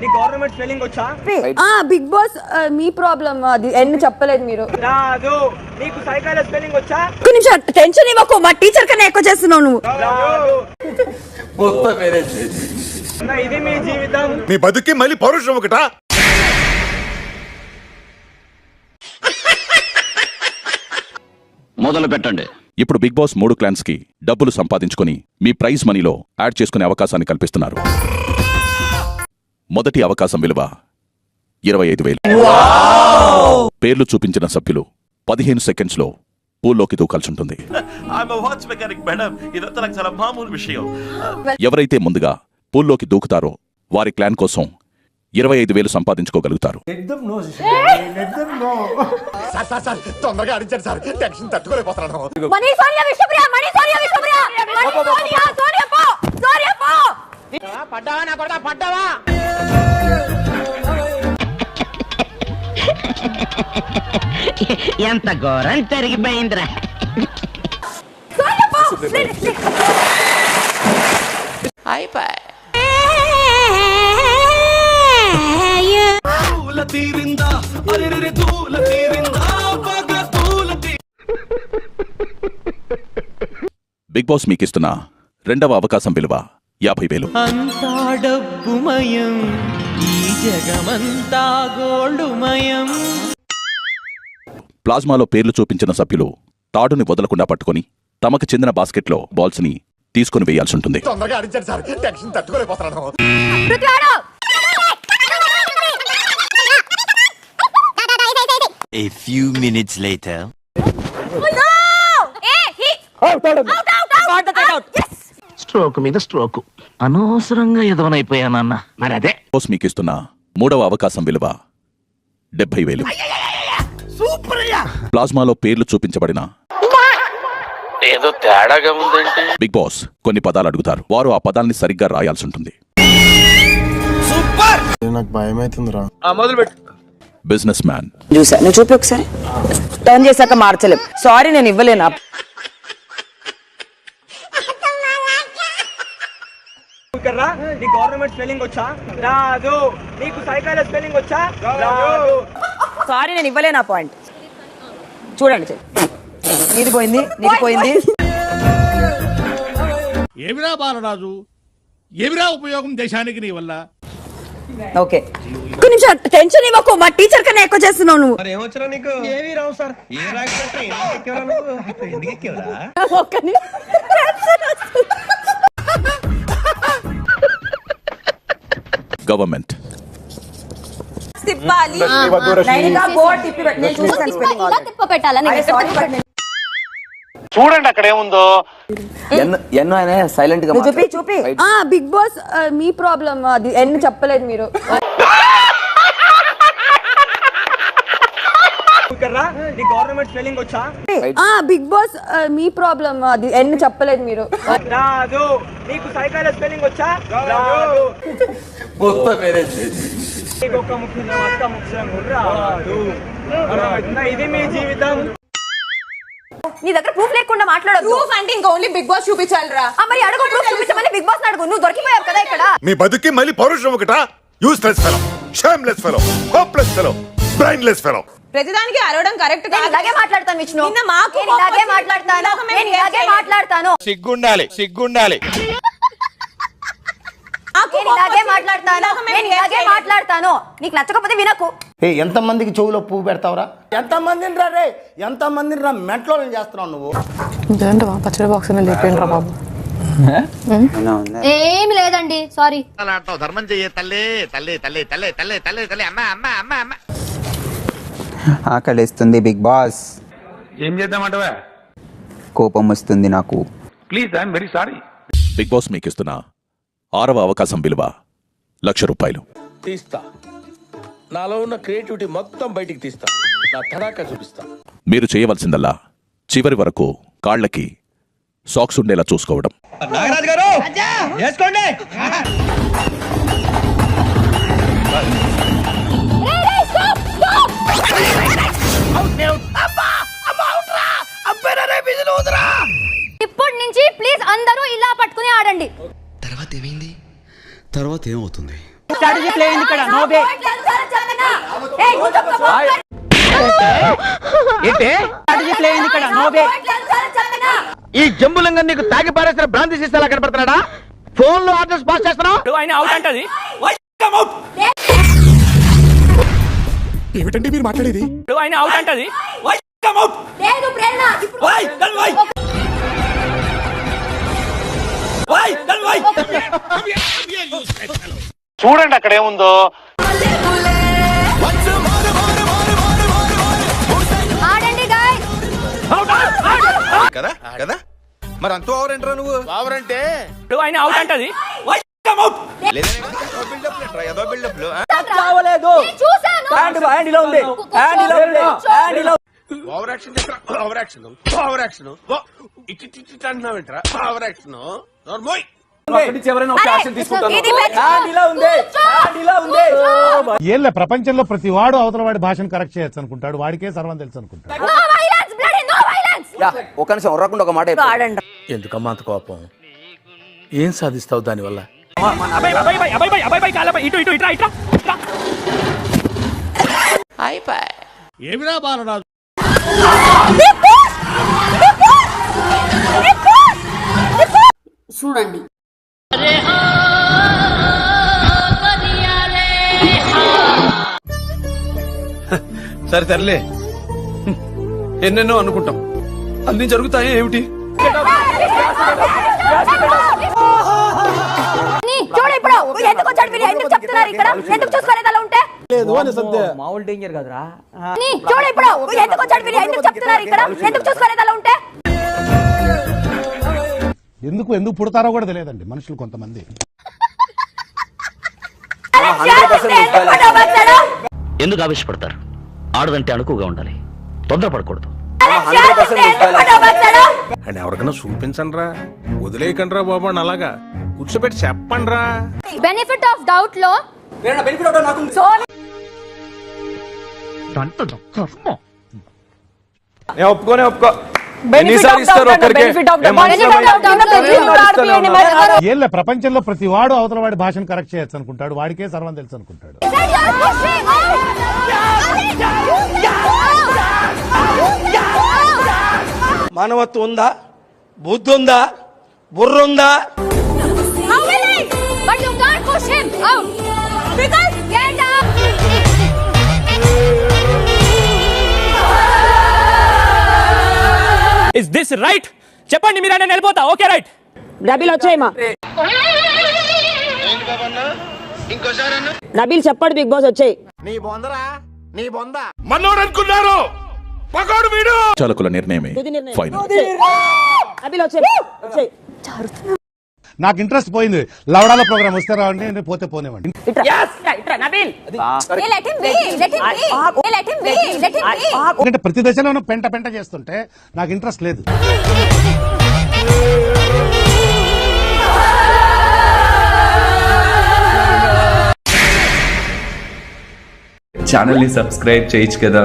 నీ government spelling వచ్చా? Big boss మీ problem అది ఎన్ని చెప్పలేదు మీరు. రాదు. నీకు సైకాలజీ స్పెల్లింగ్ వచ్చా? ఒక్క నిమిషం టెన్షన్ ఇవ్వకు, మా టీచర్ కన్నా ఎక్కువ చేస్తున్నావు నువ్వు. ఇది మీ జీవితం. నీ బతుకి మళ్ళీ పౌరుషం ఒకటా? మొదలు పెట్టండి. ఇప్పుడు బిగ్ బాస్ 3 క్లాన్స్ కి డబ్బులు సంపాదించుకొని మీ ప్రైజ్ మనీలో యాడ్ చేసుకునే అవకాశాన్ని కల్పిస్తున్నారు. మొదటి అవకాశం విలువ 25,000. పేర్లు చూపించిన సభ్యులు 15 సెకండ్స్ లో పూల్లోకి దూకాల్సుంటుంది. ఎవరైతే ముందుగా పూల్లోకి దూకుతారో వారి క్లాన్ కోసం 25,000 సంపాదించుకోగలుగుతారు. తొందరగా అడిచారు సార్, టెన్షన్ తట్టుకోలేకపోతున్నాను. ఎంత ఘోరం జరిగిపోయిందిరా. బిగ్ బాస్ మీకిస్తున్న రెండవ అవకాశం విలువ 50,000. అంతా డబ్బుమయం, ఈ జగమంతా గోల్డుమయం. ప్లాజ్మాలో పేర్లు చూపించిన సభ్యులు తాడుని వదలకుండా పట్టుకొని తమకు చెందిన బాస్కెట్లో బాల్స్ ని తీసుకుని వేయాల్సుంటుంది. తొందరగా అడిచారు సార్, టెన్షన్ తట్టుకోలేకపోతున్నాను. A few minutes later. Stroke మీద స్ట్రోక్. అనవసరంగా ఎదవనైపోయానన్న. మరి అదే బాస్ మీకిస్తున్న మూడవ అవకాశం విలువ 70,000. ప్లాజ్మాలో పేర్లు చూపించబడిన ఏదో తేడాగా ఉందంటే బిగ్ బాస్ కొన్ని పదాలు అడుగుతారు. వారు ఆ పదాల్ని సరిగ్గా రాయాల్సుంటుంది. నాకు భయం అవుతుందిరా. Businessman. చూసా నువ్వు చూపి ఒకసారి. టర్న్ చేశాక మార్చలేం. సారీ నేను ఇవ్వలేనా. నీ గవర్నమెంట్ స్పెల్లింగ్ వచ్చా? రాదు. నీకు సైకాలజీ స్పెల్లింగ్ వచ్చా? రాదు. సారీ నేను ఇవ్వలేనా పాయింట్. చూడండి నీది పోయింది, నీది పోయింది. ఏమిరా బాలరాజు, ఏమిరా ఉపయోగం దేశానికి నీ వల్ల? ఓకే ఒక్క నిమిషం టెన్షన్ ఇవ్వకు, మా టీచర్ కన్నా ఎక్కువ చేస్తున్నావు నువ్వు. ఏమొచ్చరా నీకు? ఏవి రావు సార్. ఒక్క నిమిషం. గవర్నమెంట్. తిప్పాలి. నైనికా బోర్డ్ తిప్పి పెట్టు. నేను చూస్తాను స్పెల్లింగ్ ఆల్రెడీ. చూడండి అక్కడ ఏముందో. సైలెంట్ గా చూపి. బిగ్ బాస్ మీ ప్రాబ్లం అది ఎన్ని చెప్పలేదు మీరు. నీ గవర్నమెంట్ స్పెల్లింగ్ వచ్చా? బిగ్ బాస్ మీ ప్రాబ్లం అది ఎన్ని చెప్పలేదు మీరు. రాదు. నీకు సైకాలజీ స్పెల్లింగ్ వచ్చా? రాదు. నీకు ఒక ముఖ్యం రాదు. ఇది మీ జీవితం. నీ దగ్గర ప్రూఫ్ లేకుండా మాట్లాడదు. ప్రూఫ్ అంటే ఇంకా ఓన్లీ బిగ్ బాస్ చూపించాలిరా. మరి అడుగు, ప్రూఫ్ చూపించమని బిగ్ బాస్ అడుగు. నువ్వు దొరికిపోయావు కదా ఇక్కడ. మీ బతుకి మళ్ళీ పౌరుషం ఒకటా? Useless fellow, shameless fellow, hopeless fellow, brainless fellow. ప్రతిదానికి అరవడం కరెక్ట్ కాదు. ఇలాగే మాట్లాడతాను విష్ణు. మాకు ఇలాగే మాట్లాడతాను. నేను ఇలాగే మాట్లాడతాను. సిగ్గుండాలి, సిగ్గుండాలి. నేను ఇలాగే మాట్లాడతాను. నేను ఇలాగే మాట్లాడతాను. నీకు నచ్చకపోతే వినకు. ఎంత మందికి చెవులో పువ్వు పెడతావురా? ఎంత మందిని రా రే, ఎంత మందిని రా మెంట్లో చేస్తున్నావు నువ్వు. పచ్చడి బాక్స్ లేపేయండి బాబు. ఏమి లేదండి, సారీ. ధర్మం చెయ్యే తల్లి, తల్లి, తల్లి, తల్లి, తల్లి, తల్లి, తల్లి, అమ్మ, అమ్మ, అమ్మ, అమ్మ. ఆకలిస్తుంది బిగ్ బాస్. ఏం చేద్దామంటవా? కోపం వస్తుంది నాకు. Please, I'm very sorry. Bigg Boss మీకిస్తున్న 6వ అవకాశం విలువ ₹1,00,000. తీస్తా, నాలో ఉన్న క్రియేటివిటీ మొత్తం బయటికి తీస్తా. నా తడాకా చూపిస్తా. మీరు చేయవలసిందల్లా చివరి వరకు కాళ్ళకి సాక్స్ ఉండేలా చూసుకోవడం. నాగరాజు గారు వేసుకోండి. ఇప్పటి నుంచి ప్లీజ్ అందరూ ఇలా పట్టుకుని ఆడండి. తర్వాత ఏమైంది? తర్వాత ఏమవుతుంది? స్ట్రాటజీ ప్లే అయింది ఇక్కడ. ఇక్కడ నో వే ఏంటి ప్లే అయింది ఇక్కడ నో వే ఈ జంబులంగా నీకు తాగి పారేసిన భ్రాంతి శిస్తలా కనపడుతున్నాడా ఫోన్ లో ఆర్డర్స్ పాస్ చేస్తున్నావు ఆయన అవుట్ అంటది ఏమిటండి మీరు మాట్లాడేది? ఆయన అవుట్ అంటది చూడండి అక్కడ ఏముందో. కదా కదా మరి అంత ఓవర్ ఏంట్రా నువ్వు? బావరంటే ఆయన అవుట్ అంటది ఏదో బిల్డప్లు హ్యాండ్ ఇలా ఉంది హ్యాండ్ ఇలా ఉంది హ్యాండ్ ఇలా ఓవర్ యాక్షన్ చేస్తా ఓవర్ యాక్షన్ ఓవర్ యాక్షన్ ఇటు అంటున్నావేంట్రా ఓవర్ యాక్షన్ నోర్మోయ్ ఎవరైనా ఒక యాక్షన్ తీసుకుంటాను హ్యాండ్ ఇలా ఉంది హ్యాండ్ ఇలా ఉంది ఏళ్ళ ప్రపంచంలో ప్రతి వాడు అవతల వాడి భాషను కరెక్ట్ చేయొచ్చు అనుకుంటాడు, వాడికే సర్వం తెలుసు అనుకుంటాడు. ఒక నిమిషం ఉర్రకుండా ఒక మాట చెప్పు. ఎందుకమ్మా అంత కోపం? ఏం సాధిస్తావు దానివల్ల? ఇటు ఇటు ఇట్రా ఇట్రా ఏమిరా బాలరాజు? చూడండి సరే తరలే, ఎన్నెన్నో అనుకుంటాం, అన్ని జరుగుతాయి ఏమిటి? చూడు ఇప్పుడు ఎందుకు వచ్చాడు మీరు ఎందుకు చెప్తున్నారు ఇక్కడ ఎందుకు చూసుకోలేదు అలా ఉంటే మామూలు డేంజర్ కదరా చూడు ఇప్పుడు ఎందుకు వచ్చాడు మీరు ఎందుకు చెప్తున్నారు ఇక్కడ ఎందుకు చూసుకోలేదు అలా ఉంటే ఎందుకు ఎందుకు పుడతారో కూడా తెలియదండి మనుషులు కొంతమంది. ఎందుకు ఆవేశపడతారు? ఆడదంటే అణుకుగా ఉండాలి, తొందరపడకూడదు. అని ఎవరికైనా చూపించండి రా, వదిలేయకండి రా బాబు అని అలాగా కూర్చోబెట్టి చెప్పండి రా. బెనిఫిట్ ఆఫ్ డౌట్ లో బెనిఫిట్ అవుతా నాకు నేను ఒప్పుకో ఎన్నిసార్లు ఇస్తారు ఒక్కరికి ఏళ్ళ ప్రపంచంలో ప్రతి వాడు అవతల వాడి భాషను కరెక్ట్ చేయొచ్చు అనుకుంటాడు, వాడికే సర్వం తెలుసు అనుకుంటాడు. మానవత్వం ఉందా? బుద్ధి ఉందా? బుర్ర ఉందా? but you can't push him out because get up. Is this right? చెప్పండి మీరు నేను వెళ్ళిపోతా. ఓకే రైట్ నబీల్ వచ్చేయమా నబీల్ చెప్పండి బిగ్ బాస్ వచ్చేయి నీ బొందరా నీ బొంద మనోడు అనుకున్నారు పకోడు వీడు. చాలకుల నిర్ణయమే ఫైనల్. నబీల్ వచ్చేయి నాకు ఇంట్రెస్ట్ పోయింది. లవడాల ప్రోగ్రామ్ వస్తే రావండి, నేను పోతే పోనేవండి. ఎందుకంటే ప్రతి దశలోనూ పెంట పెంట చేస్తుంటే నాకు ఇంట్రెస్ట్ లేదు. ఛానల్ ని సబ్స్క్రైబ్ చేయొచ్చు కదా.